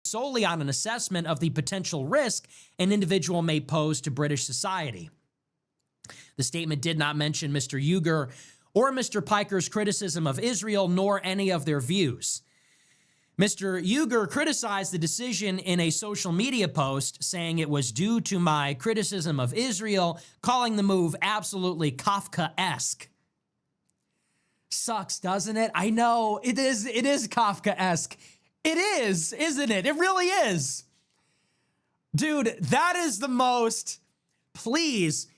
solely on an assessment of the potential risk an individual may pose to British society. The statement did not mention Mr. Uygur or Mr. Piker's criticism of Israel, nor any of their views. Mr. Uygur criticized the decision in a social media post, saying it was due to my criticism of Israel, calling the move absolutely Kafkaesque. Sucks, doesn't it? I know, it is Kafkaesque. It is, isn't it? It really is. Dude, that is the most, please,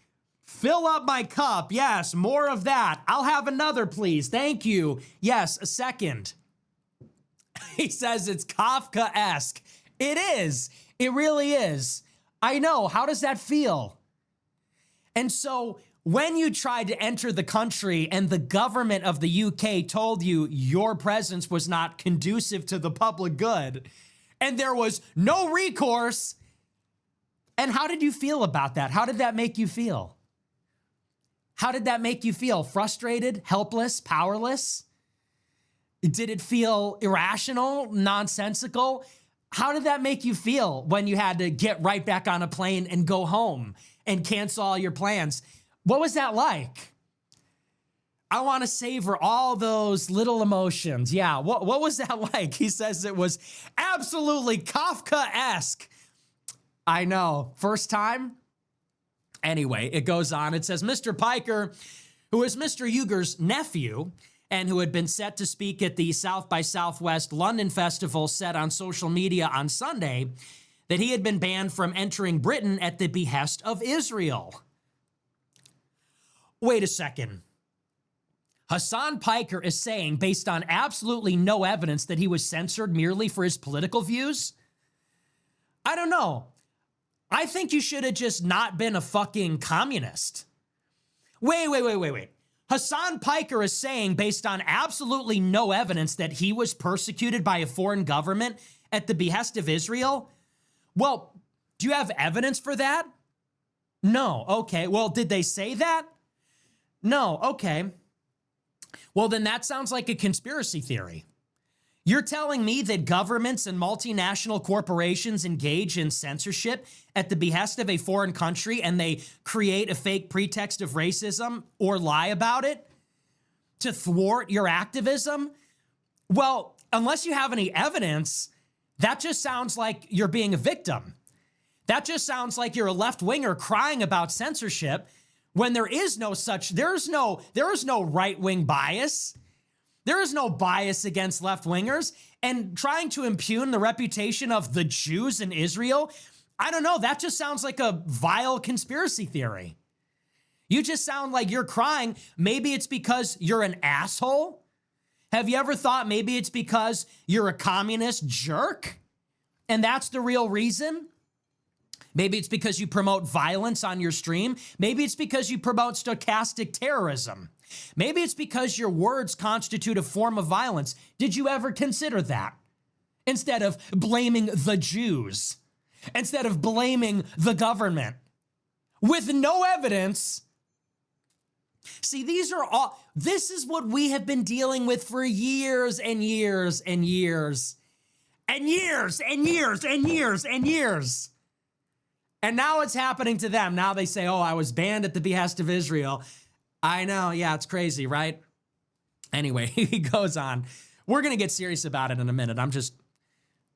fill up my cup. Yes, more of that. I'll have another, please. Thank you. Yes, a second. He says it's Kafkaesque. It is. It really is. I know. How does that feel? And so when you tried to enter the country and the government of the UK told you your presence was not conducive to the public good and there was no recourse, and how did you feel about that? How did that make you feel? How did that make you feel? Frustrated, helpless, powerless? Did it feel irrational, nonsensical? How did that make you feel when you had to get right back on a plane and go home and cancel all your plans? What was that like? I want to savor all those little emotions. Yeah, what was that like? He says it was absolutely Kafkaesque. I know. First time? Anyway, it goes on. It says, Mr. Piker, who is Mr. Uygur's nephew and who had been set to speak at the South by Southwest London Festival, said on social media on Sunday that he had been banned from entering Britain at the behest of Israel. Wait a second. Hasan Piker is saying, based on absolutely no evidence, that he was censored merely for his political views? I don't know. I think you should have just not been a fucking communist. Wait. Hasan Piker is saying, based on absolutely no evidence, that he was persecuted by a foreign government at the behest of Israel? Well, do you have evidence for that? No. Okay. Well, did they say that? No. Okay. Well, then that sounds like a conspiracy theory. You're telling me that governments and multinational corporations engage in censorship at the behest of a foreign country and they create a fake pretext of racism or lie about it to thwart your activism? Well, unless you have any evidence, that just sounds like you're being a victim. That just sounds like you're a left-winger crying about censorship when there is no such, there is no right-wing bias. There is no bias against left-wingers, and trying to impugn the reputation of the Jews in Israel, I don't know, that just sounds like a vile conspiracy theory. You just sound like you're crying. Maybe it's because you're an asshole. Have you ever thought maybe it's because you're a communist jerk? And that's the real reason? Maybe it's because you promote violence on your stream. Maybe it's because you promote stochastic terrorism. Maybe it's because your words constitute a form of violence. Did you ever consider that? Instead of blaming the Jews, instead of blaming the government, with no evidence. See, this is what we have been dealing with for years and years and years and years and years and years and years. And now it's happening to them. Now they say, oh, I was banned at the behest of Israel. I know, yeah, it's crazy, right? Anyway, he goes on. We're going to get serious about it in a minute.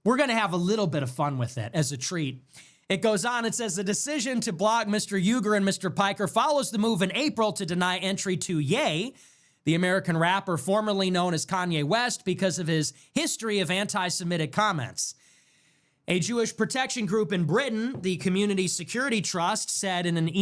We're going to have a little bit of fun with it as a treat. It goes on, it says, the decision to block Mr. Uygur and Mr. Piker follows the move in April to deny entry to Ye, the American rapper formerly known as Kanye West, because of his history of anti-Semitic comments. A Jewish protection group in Britain, the Community Security Trust, said in an email